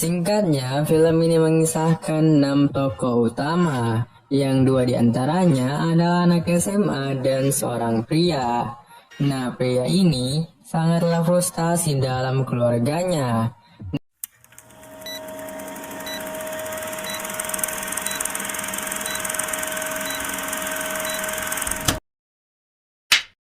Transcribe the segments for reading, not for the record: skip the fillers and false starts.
Singkatnya, film ini mengisahkan 6 tokoh utama, yang 2 diantaranya adalah anak SMA dan seorang pria. Nah, pria ini sangatlah frustasi dalam keluarganya.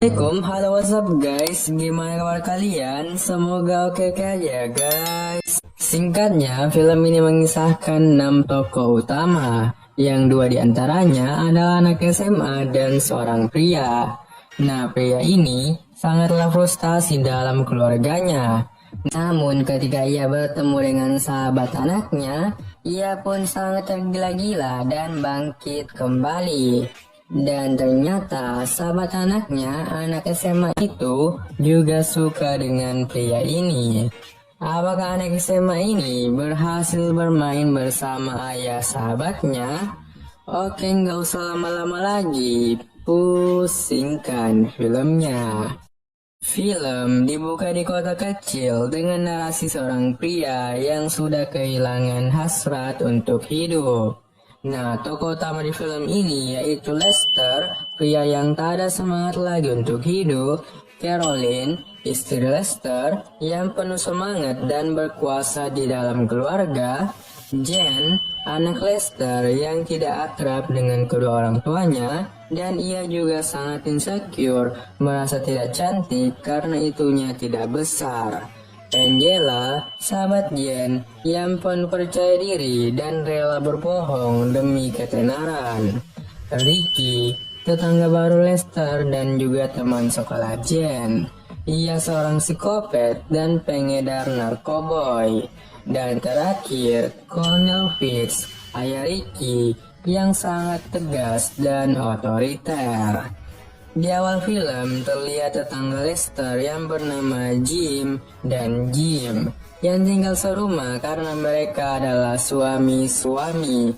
Assalamualaikum, halo what's up guys, gimana kabar kalian? Semoga oke-oke aja guys. Singkatnya, film ini mengisahkan 6 tokoh utama, yang 2 diantaranya adalah anak SMA dan seorang pria. Nah, pria ini sangatlah frustasi dalam keluarganya. Namun ketika ia bertemu dengan sahabat anaknya, ia pun sangat tergila-gila dan bangkit kembali. Dan ternyata sahabat anaknya, anak SMA itu juga suka dengan pria ini. Apakah anak SMA ini berhasil bermain bersama ayah sahabatnya? Oke, nggak usah lama-lama lagi, pusingkan filmnya. Film dibuka di kota kecil dengan narasi seorang pria yang sudah kehilangan hasrat untuk hidup. Nah, tokoh utama di film ini yaitu Lester, pria yang tak ada semangat lagi untuk hidup, Caroline, istri Lester, yang penuh semangat dan berkuasa di dalam keluarga, Jen, anak Lester yang tidak akrab dengan kedua orang tuanya, dan ia juga sangat insecure, merasa tidak cantik karena itunya tidak besar. Angela, sahabat Jen, yang penuh percaya diri dan rela berbohong demi ketenaran. Ricky, tetangga baru Lester dan juga teman sekolah Jen. Ia seorang psikopat dan pengedar narkoboy. Dan terakhir, Colonel Fitz, ayah Ricky, yang sangat tegas dan otoriter. Di awal film terlihat tetangga Lester yang bernama Jim dan Jim yang tinggal serumah karena mereka adalah suami-suami,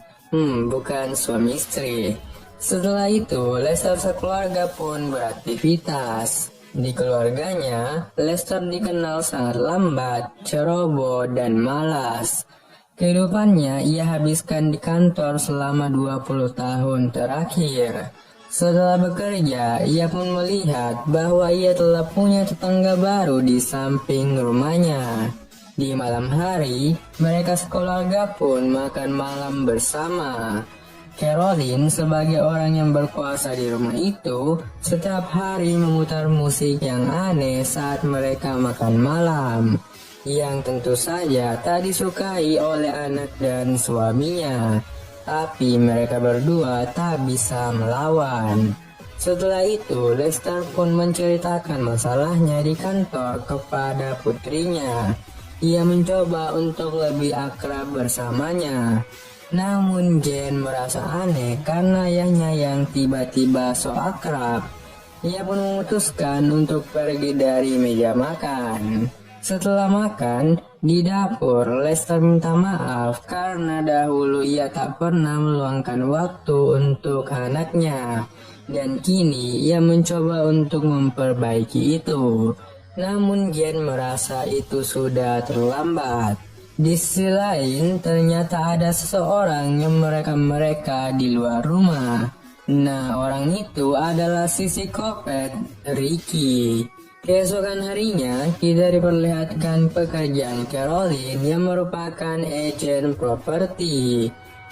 bukan suami istri. Setelah itu, Lester sekeluarga pun beraktivitas. Di keluarganya, Lester dikenal sangat lambat, ceroboh, dan malas. Kehidupannya ia habiskan di kantor selama 20 tahun terakhir. Setelah bekerja, ia pun melihat bahwa ia telah punya tetangga baru di samping rumahnya. Di malam hari, mereka sekeluarga pun makan malam bersama. Caroline sebagai orang yang berkuasa di rumah itu, setiap hari memutar musik yang aneh saat mereka makan malam, yang tentu saja tak disukai oleh anak dan suaminya. Tapi mereka berdua tak bisa melawan. Setelah itu, Lester pun menceritakan masalahnya di kantor kepada putrinya. Ia mencoba untuk lebih akrab bersamanya. Namun Jen merasa aneh karena ayahnya yang tiba-tiba so akrab. Ia pun memutuskan untuk pergi dari meja makan. Setelah makan, di dapur, Lester minta maaf karena dahulu ia tak pernah meluangkan waktu untuk anaknya. Dan kini ia mencoba untuk memperbaiki itu. Namun Jen merasa itu sudah terlambat. Di sisi lain, ternyata ada seseorang yang merekam-mereka di luar rumah. Nah, orang itu adalah si psikopat Ricky. Keesokan harinya, kita diperlihatkan pekerjaan Caroline yang merupakan agen properti.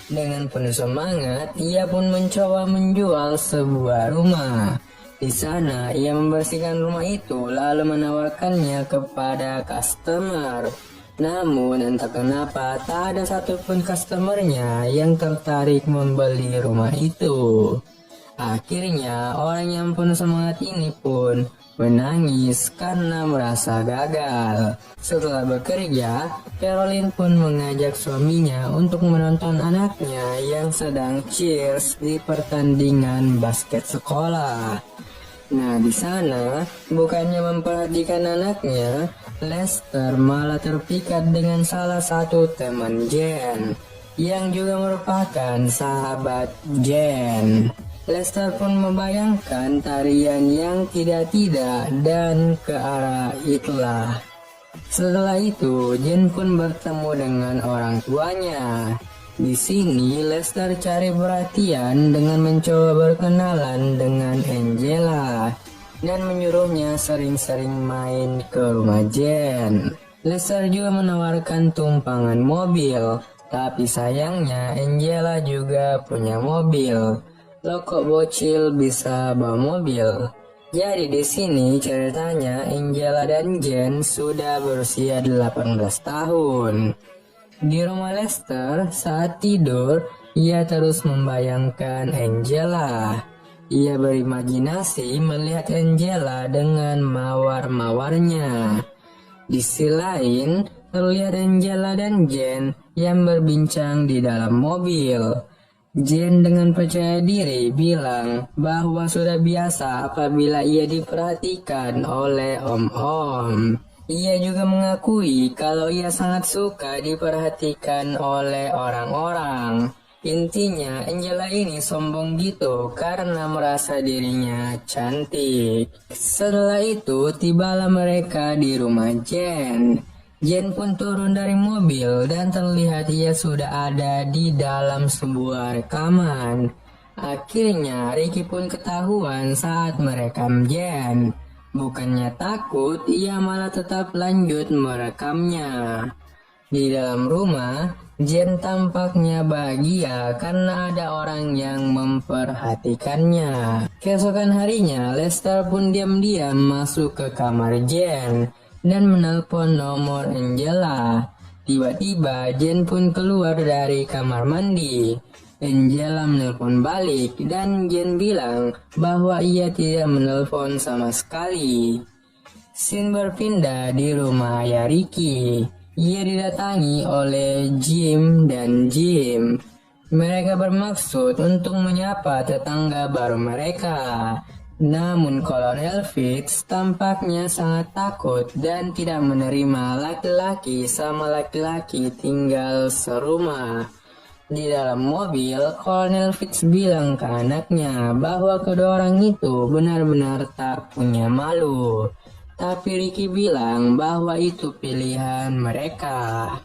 Dengan penuh semangat, ia pun mencoba menjual sebuah rumah. Di sana, ia membersihkan rumah itu lalu menawarkannya kepada customer. Namun, entah kenapa tak ada satupun customernya yang tertarik membeli rumah itu. Akhirnya, orang yang penuh semangat ini pun menangis karena merasa gagal. Setelah bekerja, Caroline pun mengajak suaminya untuk menonton anaknya yang sedang cheers di pertandingan basket sekolah. Nah, di sana bukannya memperhatikan anaknya, Lester malah terpikat dengan salah satu teman Jen, yang juga merupakan sahabat Jen. Lester pun membayangkan tarian yang tidak-tidak dan ke arah itulah. Setelah itu, Jen pun bertemu dengan orang tuanya. Di sini, Lester cari perhatian dengan mencoba berkenalan dengan Angela dan menyuruhnya sering-sering main ke rumah Jen. Lester juga menawarkan tumpangan mobil, tapi sayangnya Angela juga punya mobil. Lo kok bocil bisa bawa mobil? Jadi di sini ceritanya Angela dan Jen sudah berusia 18 tahun. Di rumah Lester saat tidur, ia terus membayangkan Angela. Ia berimajinasi melihat Angela dengan mawar-mawarnya. Di sisi lain, terlihat Angela dan Jen yang berbincang di dalam mobil. Jen dengan percaya diri bilang bahwa sudah biasa apabila ia diperhatikan oleh om-om. Ia juga mengakui kalau ia sangat suka diperhatikan oleh orang-orang. Intinya Angela ini sombong gitu karena merasa dirinya cantik. Setelah itu tibalah mereka di rumah Jen. Jen pun turun dari mobil dan terlihat ia sudah ada di dalam sebuah rekaman. Akhirnya Ricky pun ketahuan saat merekam Jen. Bukannya takut, ia malah tetap lanjut merekamnya. Di dalam rumah, Jen tampaknya bahagia karena ada orang yang memperhatikannya. Keesokan harinya, Lester pun diam-diam masuk ke kamar Jen dan menelpon nomor Angela. Tiba-tiba Jen pun keluar dari kamar mandi. Angela menelpon balik dan Jen bilang bahwa ia tidak menelpon sama sekali. Scene berpindah di rumah ayah Ricky. Ia didatangi oleh Jim dan Jim. Mereka bermaksud untuk menyapa tetangga baru mereka. Namun Kolonel Fitz tampaknya sangat takut dan tidak menerima laki-laki sama laki-laki tinggal serumah. Di dalam mobil, Kolonel Fitz bilang ke anaknya bahwa kedua orang itu benar-benar tak punya malu. Tapi Ricky bilang bahwa itu pilihan mereka.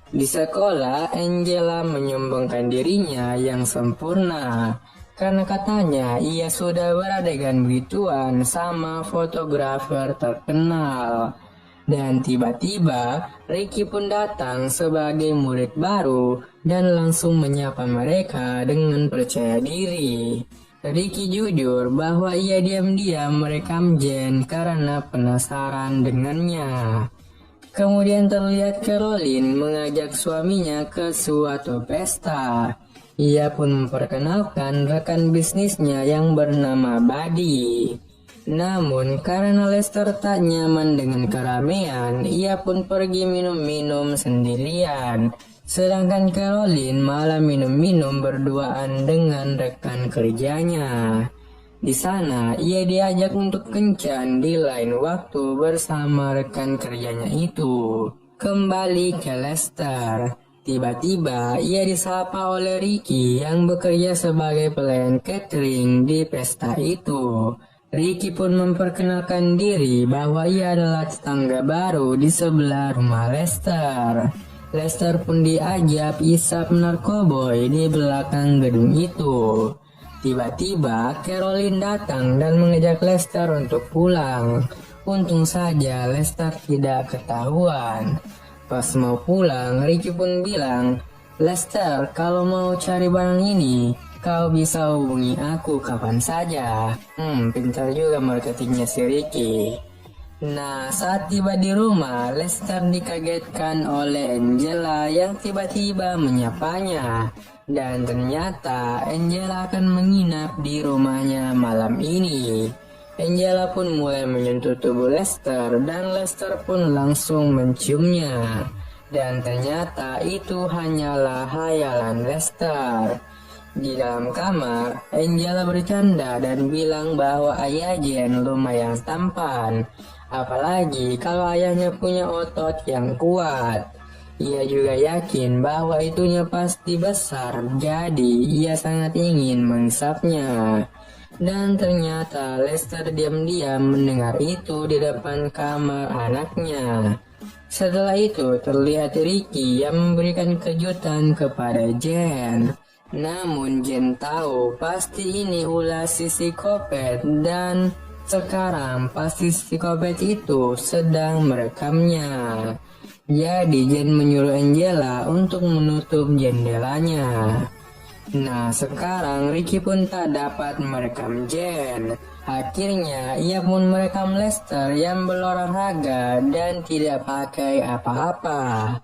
Di sekolah, Angela menyombongkan dirinya yang sempurna. Karena katanya ia sudah beradegan begituan sama fotografer terkenal. Dan tiba-tiba Ricky pun datang sebagai murid baru dan langsung menyapa mereka dengan percaya diri. Ricky jujur bahwa ia diam-diam merekam Jen karena penasaran dengannya. Kemudian terlihat Caroline mengajak suaminya ke suatu pesta. Ia pun memperkenalkan rekan bisnisnya yang bernama Buddy. Namun karena Lester tak nyaman dengan keramaian, ia pun pergi minum-minum sendirian. Sedangkan Caroline malah minum-minum berduaan dengan rekan kerjanya. Di sana ia diajak untuk kencan di lain waktu bersama rekan kerjanya itu. Kembali ke Lester. Tiba-tiba ia disapa oleh Ricky yang bekerja sebagai pelayan catering di pesta itu. Ricky pun memperkenalkan diri bahwa ia adalah tetangga baru di sebelah rumah Lester. Lester pun diajak isap narkoboy di belakang gedung itu. Tiba-tiba Caroline datang dan mengajak Lester untuk pulang. Untung saja Lester tidak ketahuan. Pas mau pulang, Ricky pun bilang, "Lester, kalau mau cari barang ini, kau bisa hubungi aku kapan saja." Pintar juga marketingnya si Ricky. Nah, saat tiba di rumah, Lester dikagetkan oleh Angela yang tiba-tiba menyapanya. Dan ternyata Angela akan menginap di rumahnya malam ini. Angela pun mulai menyentuh tubuh Lester dan Lester pun langsung menciumnya. Dan ternyata itu hanyalah hayalan Lester. Di dalam kamar, Angela bercanda dan bilang bahwa ayah Jen lumayan tampan. Apalagi kalau ayahnya punya otot yang kuat. Ia juga yakin bahwa itunya pasti besar, jadi ia sangat ingin menghisapnya. Dan ternyata Lester diam-diam mendengar itu di depan kamar anaknya. Setelah itu terlihat Ricky yang memberikan kejutan kepada Jen. Namun Jen tahu pasti ini ulah si psikopat dan sekarang pasti si psikopat itu sedang merekamnya. Jadi Jen menyuruh Angela untuk menutup jendelanya. Nah, sekarang Ricky pun tak dapat merekam Jen. Akhirnya ia pun merekam Lester yang berolahraga dan tidak pakai apa-apa.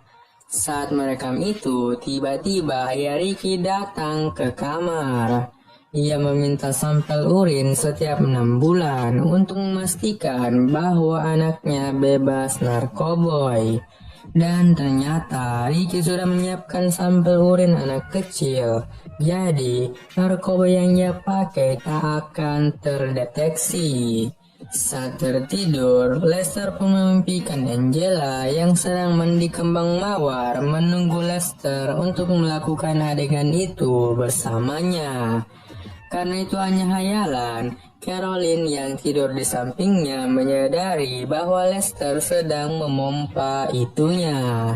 Saat merekam itu, tiba-tiba ayah Ricky datang ke kamar. Ia meminta sampel urin setiap 6 bulan untuk memastikan bahwa anaknya bebas narkoboy. Dan ternyata Ricky sudah menyiapkan sampel urin anak kecil. Jadi narkoba yang ia pakai tak akan terdeteksi. Saat tertidur, Lester pun memimpikan Angela yang sedang mandi kembang mawar menunggu Lester untuk melakukan adegan itu bersamanya. Karena itu hanya hayalan, Caroline yang tidur di sampingnya menyadari bahwa Lester sedang memompa itunya.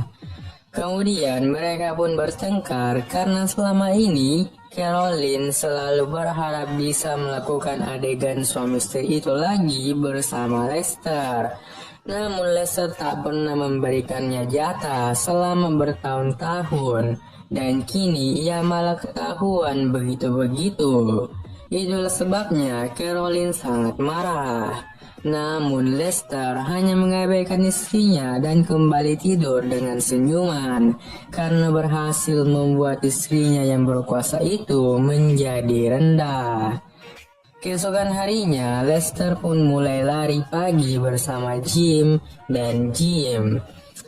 Kemudian mereka pun bertengkar karena selama ini Caroline selalu berharap bisa melakukan adegan suami istri itu lagi bersama Lester. Namun Lester tak pernah memberikannya jatah selama bertahun-tahun. Dan kini ia malah ketahuan begitu-begitu. Itulah sebabnya Caroline sangat marah. Namun Lester hanya mengabaikan istrinya dan kembali tidur dengan senyuman karena berhasil membuat istrinya yang berkuasa itu menjadi rendah. Keesokan harinya Lester pun mulai lari pagi bersama Jim dan Jim.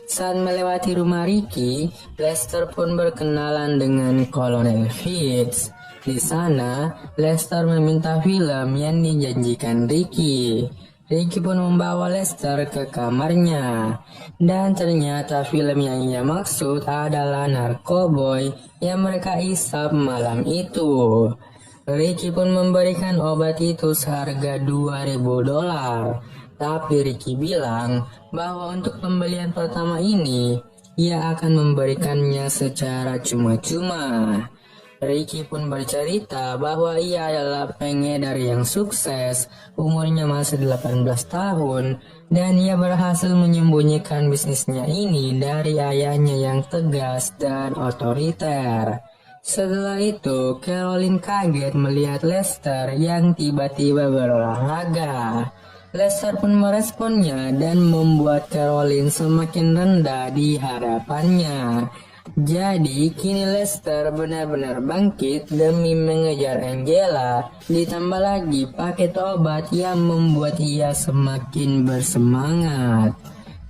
Saat melewati rumah Ricky, Lester pun berkenalan dengan Kolonel Fitz. Di sana, Lester meminta film yang dijanjikan Ricky. Ricky pun membawa Lester ke kamarnya. Dan ternyata film yang ia maksud adalah Narkoboy yang mereka isap malam itu. Ricky pun memberikan obat itu seharga $2.000. Tapi Ricky bilang bahwa untuk pembelian pertama ini, ia akan memberikannya secara cuma-cuma. Ricky pun bercerita bahwa ia adalah pengedar yang sukses, umurnya masih 18 tahun, dan ia berhasil menyembunyikan bisnisnya ini dari ayahnya yang tegas dan otoriter. Setelah itu, Caroline kaget melihat Lester yang tiba-tiba berolahraga. Lester pun meresponnya dan membuat Caroline semakin rendah di hadapannya. Jadi kini Lester benar-benar bangkit demi mengejar Angela, ditambah lagi paket obat yang membuat ia semakin bersemangat.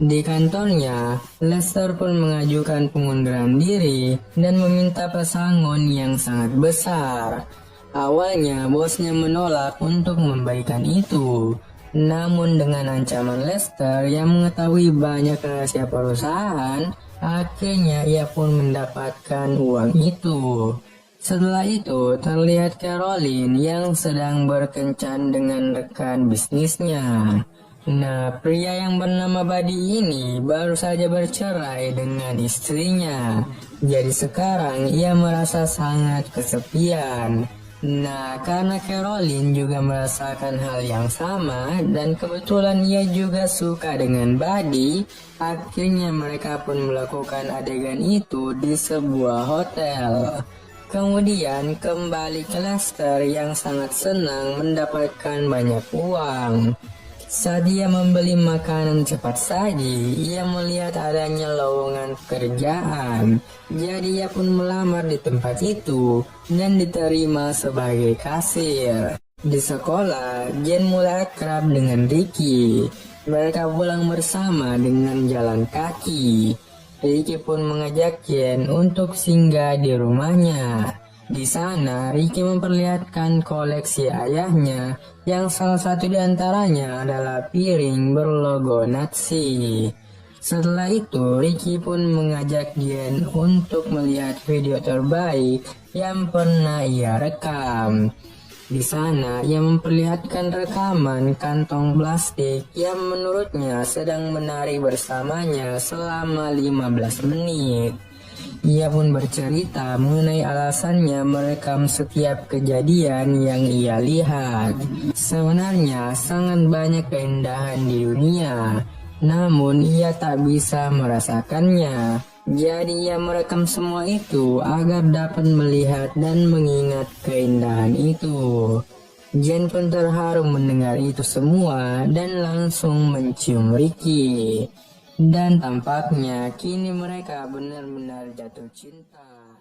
Di kantornya, Lester pun mengajukan pengunduran diri dan meminta pesangon yang sangat besar. Awalnya bosnya menolak untuk memberikan itu. Namun dengan ancaman Lester yang mengetahui banyak rahasia perusahaan, akhirnya ia pun mendapatkan uang itu. Setelah itu terlihat Caroline yang sedang berkencan dengan rekan bisnisnya. Nah, pria yang bernama Buddy ini baru saja bercerai dengan istrinya. Jadi sekarang ia merasa sangat kesepian. Nah, karena Caroline juga merasakan hal yang sama dan kebetulan ia juga suka dengan Buddy, akhirnya mereka pun melakukan adegan itu di sebuah hotel. Kemudian kembali ke Lester yang sangat senang mendapatkan banyak uang. Saat dia membeli makanan cepat saji, ia melihat adanya lowongan pekerjaan. Jadi ia pun melamar di tempat itu dan diterima sebagai kasir. Di sekolah, Jen mulai akrab dengan Ricky. Mereka pulang bersama dengan jalan kaki. Ricky pun mengajak Jen untuk singgah di rumahnya. Di sana, Ricky memperlihatkan koleksi ayahnya, yang salah satu di antaranya adalah piring berlogo Nazi. Setelah itu, Ricky pun mengajak Jen untuk melihat video terbaik yang pernah ia rekam. Di sana ia memperlihatkan rekaman kantong plastik yang menurutnya sedang menari bersamanya selama 15 menit. Ia pun bercerita mengenai alasannya merekam setiap kejadian yang ia lihat. Sebenarnya sangat banyak keindahan di dunia, namun ia tak bisa merasakannya. Jadi ia merekam semua itu agar dapat melihat dan mengingat keindahan itu. Jen pun terharu mendengar itu semua dan langsung mencium Ricky. Dan tampaknya kini mereka benar-benar jatuh cinta.